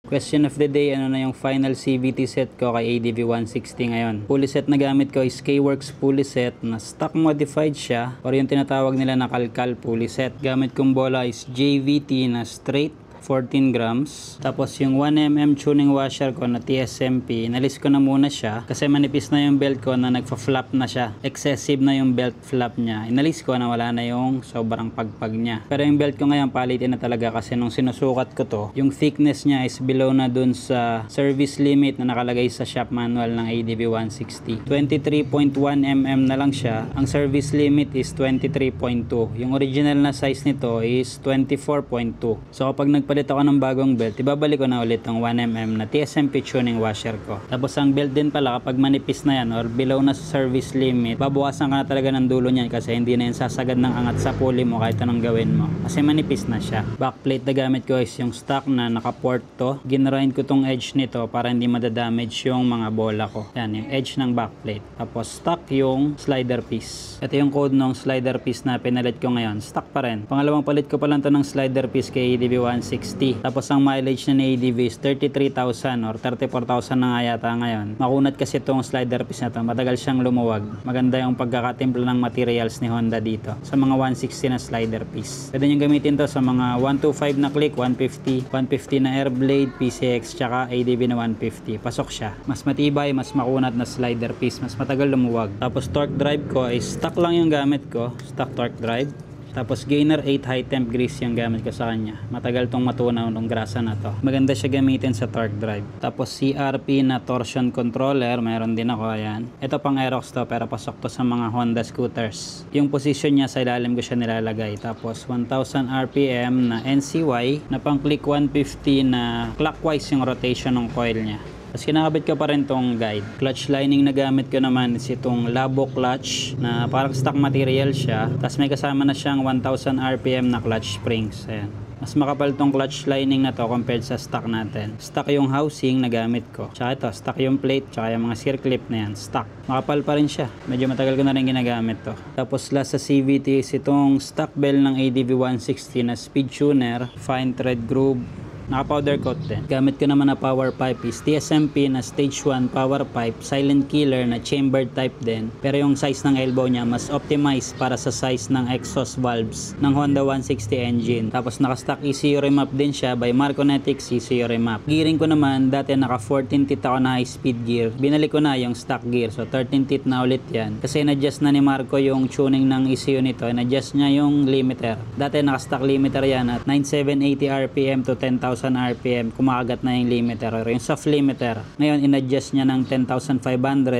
Question of the day, ano na yung final CVT set ko kay ADV 160 ngayon. Pulley set na gamit ko is K-Works pulley set na stock modified siya or yung tinatawag nila na kalkal pulley set. Gamit kong bola is JVT na straight 14 grams. Tapos yung 1mm tuning washer ko na TSMP, inalis ko na muna siya kasi manipis na yung belt ko na nagfa-flap na siya. Excessive na yung belt flap niya. Inalis ko na wala na yung sobrang pagpag niya. Pero yung belt ko ngayon palitin na talaga kasi nung sinusukat ko to, yung thickness niya is below na dun sa service limit na nakalagay sa shop manual ng ADV 160. 23.1mm na lang siya. Ang service limit is 23.2. Yung original na size nito is 24.2. So kapag nagpalit ako ng bagong belt, ibabalik ko na ulit ang 1mm na TSMP tuning washer ko. Tapos ang belt din pala kapag manipis na yan or below na sa service limit, babawasan ka na talaga ng dulo niyan kasi hindi na yan sasagad ng angat sa pulley mo kahit anong gawin mo. Kasi manipis na siya. Backplate na gamit ko is yung stock na nakaport to. Ginrind ko tong edge nito para hindi madadamage yung mga bola ko. Yan, yung edge ng backplate. Tapos stock yung slider piece. Ito yung code ng slider piece na pinalit ko ngayon. Stock pa rin. Pangalawang palit ko pa lang to ng slider piece kay ADV 160. Tapos ang mileage na ADV is 33,000 or 34,000 na nga yata ngayon. Makunat kasi itong slider piece na to. Matagal siyang lumuwag. Maganda yung pagkakatimpla ng materials ni Honda dito sa mga 160 na slider piece. Pwede nyo gamitin to sa mga 125 na click, 150, 150 na air blade, PCX, tsaka ADV na 150. Pasok siya. Mas matibay, mas makunat na slider piece. Mas matagal lumuwag. Tapos torque drive ko is stock lang yung gamit ko. Stock torque drive. Tapos gainer 8 high temp grease yung gamit ko sa kanya. Matagal tong matunaw ng grasa na to. Maganda siya gamitin sa torque drive. Tapos CRP na torsion controller, mayroon din ako, ayan. Ito pang Aerox to pero pasok to sa mga Honda scooters. Yung position niya sa ilalim ko siya nilalagay. Tapos 1000 RPM na NCY na pang click 150 na clockwise yung rotation ng coil niya. Tapos kinakabit ko pa rin tong guide. Clutch lining na gamit ko naman is itong Labo clutch na parang stock material siya. Tapos may kasama na siyang 1000 RPM na clutch springs. Ayan. Mas makapal tong clutch lining na to compared sa stock natin. Stock yung housing na gamit ko. Tsaka ito, stock yung plate, tsaka yung mga circlip na yan. Stock. Makapal pa rin siya. Medyo matagal ko na rin ginagamit to. Tapos last sa CVT is itong stock bell ng ADV 160 na speed tuner, fine thread groove. Naka-powder coat din. Gamit ko naman na power pipe is TSMP na stage 1 power pipe, silent killer na chambered type din. Pero yung size ng elbow niya mas optimized para sa size ng exhaust valves ng Honda 160 engine. Tapos naka-stock ECU remap din siya by Marconetics ECU remap. Gearing ko naman, dati naka 14 teeth ako na high speed gear. Binalik ko na yung stock gear. So 13 teeth na ulit yan. Kasi na-adjust na ni Marco yung tuning ng ECU nito. Na-adjust niya yung limiter. Dati naka-stock limiter yan at 9780 RPM to 10,000 RPM, kumakagat na yung limiter or yung soft limiter. Ngayon, in-adjust niya ng 10,500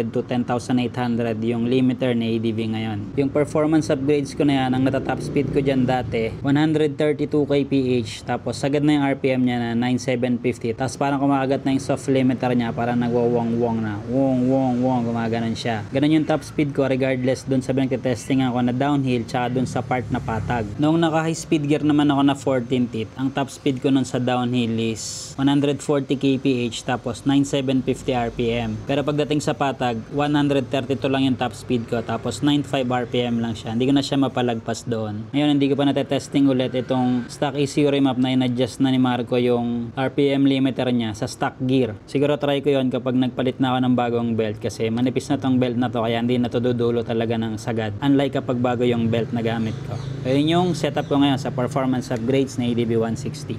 to 10,800 yung limiter ni ADV ngayon. Yung performance upgrades ko na yan, ang natatop speed ko dyan dati, 132 kph, tapos sagad na yung RPM niya na 9750, tapos parang kumakagat na yung soft limiter niya, parang nagwawong-wong na, wong, gumaganon siya. Ganon yung top speed ko regardless dun sa testing ako na downhill, tsaka dun sa part na patag. Noong naka high speed gear naman ako na 14 teeth, ang top speed ko nun sa downhill is 140 kph tapos 9750 rpm. Pero pagdating sa patag, 132 lang yung top speed ko tapos 95 rpm lang siya. Hindi ko na siya mapalagpas doon. Ngayon hindi ko pa natetesting ulit itong stock ECU remap na in-adjust na ni Marco yung RPM limiter niya sa stock gear. Siguro try ko yon kapag nagpalit na ako ng bagong belt kasi manipis na tong belt na to kaya hindi na to dudulo talaga ng sagad. Unlike kapag bago yung belt na gamit ko. Ayun yung setup ko ngayon sa performance upgrades na ADV 160.